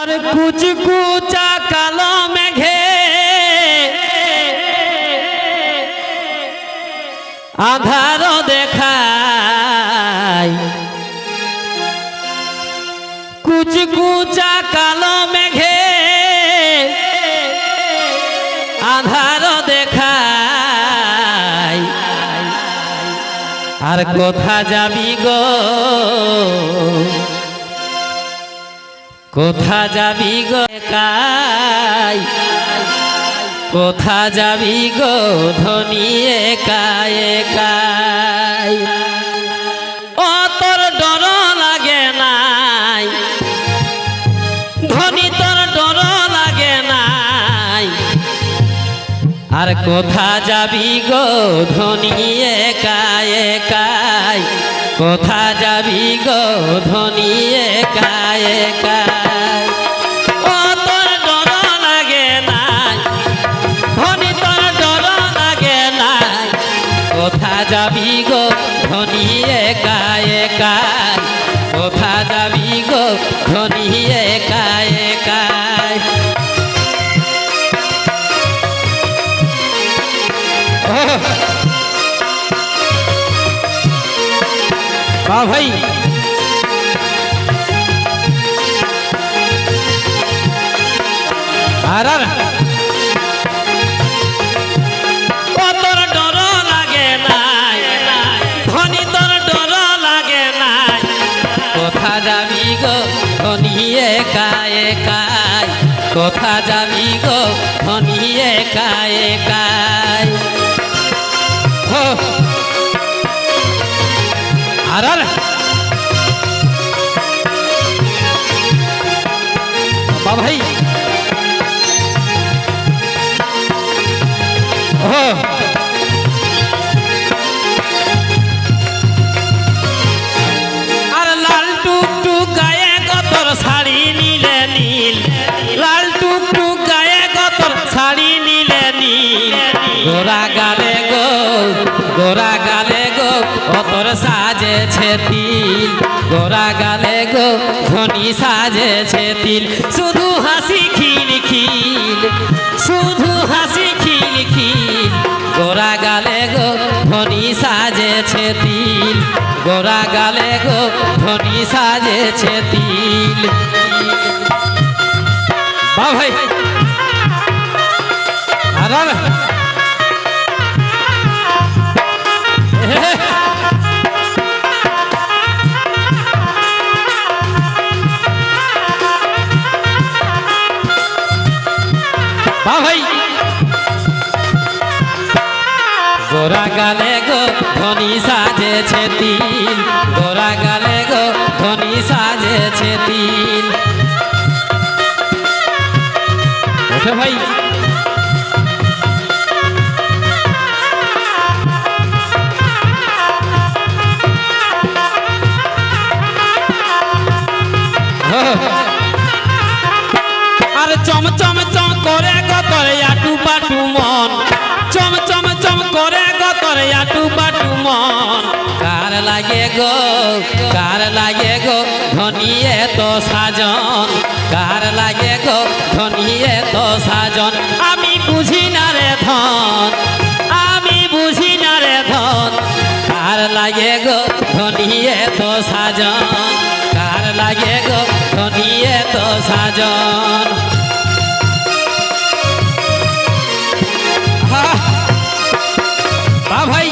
আর কুচকুচা কালো মেঘে আধার দেখায়, কুচকুচা কালো মেঘে আধার দেখায়। আর কোথা যাবি গো, কোথা যাবি গো একাই, কোথা যাবি গো ধনী একাই একাই। ও তোর ডর লাগে নাই, ধনী তোর ডর লাগে নাই। আর কোথা যাবি গো ধনী একাই একাই, কোথা যাবি গো ধনী একাই একাই। ও তোর ডর লাগে নাই, ধনী তোর ডর লাগে নাই। কোথা যাবি গো ধনী একাই একাই, কোথা যাবি গো ধনী একাই একাই। বাহ ভাই, আর তোর ডর লাগে নাই, ধনী তোর ডর লাগে নাই। কোথা যাবি গো ধনী একাই একাই, কোথা যাবি গো ধনী একাই একাই। আর ভাই আর লাল টুকটুক গায়ে গতর শাড়ি নীলে নীল, লাল টুকটুক গায়ে গতর শাড়ি নীলে নীল। গোরা গালে গো, গোরা গালে গো অতর সাজেছে তিল, গোরা গালে গো ধনী সাজেছে তিল। শুধু হাসি খিল খিল, শুধু হাসি খিল খিল। গোরা গালে গো ধনী সাজেছে তিল, গোরা গালে গো ধনী সাজেছে তিল। বাহ ভাই, আর ভাই গোরা গালে গো ধনী সাজেছে তিল, গোরা গালে গো ধনী সাজেছে তিল। ওঠে ভাই, আর চম চম চম করে গতর আটু পাটু মন, চম চম চম করে গতর আটু পাটু মন। কার লাগে গো, কার লাগে গো ধনী এত সাজন, কার লাগে গো ধনী এত সাজন। আমি বুঝি না রে ধন, আমি বুঝি না রে ধন। কার লাগে গো ধনী এত সাজন, কার লাগে গো ধনী এত সাজন। বাহ ভাই,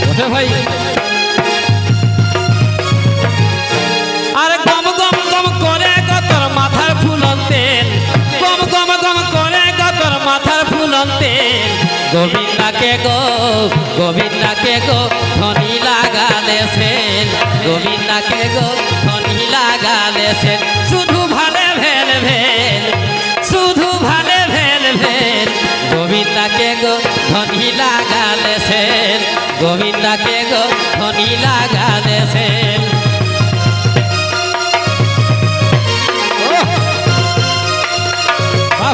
ওঠে ভাই। আর গম গম গম করে গতর মাথার ফুলন তেল, গম গম গম করে গতর মাথার ফুলন তেল। গোবিন্দাকে গো, গোবিন্দাকে গো ধনী লাগালে সেন, গোবিন্দাকে গো ধনী লাগালে সেন। শুধু ভালে ভেল ভেল, শুধু ভালে ভেল ভেল। গোবিন্দাকে গো ধনী লাগালে সেন, গোবিন্দাকে গো ধনী লাগালে সেন।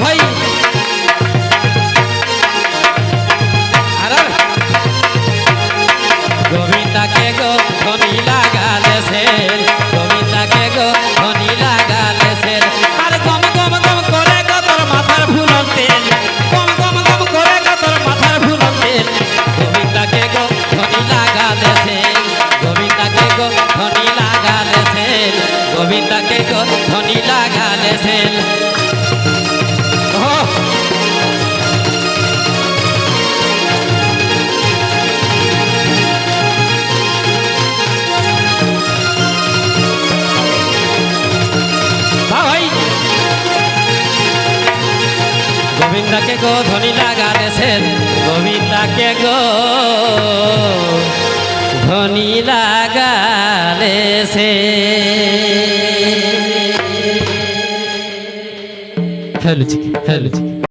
ভাই ধনী লাগালে সে গোবিন্দাকে গো ধনী লাগালে সে হ্যালো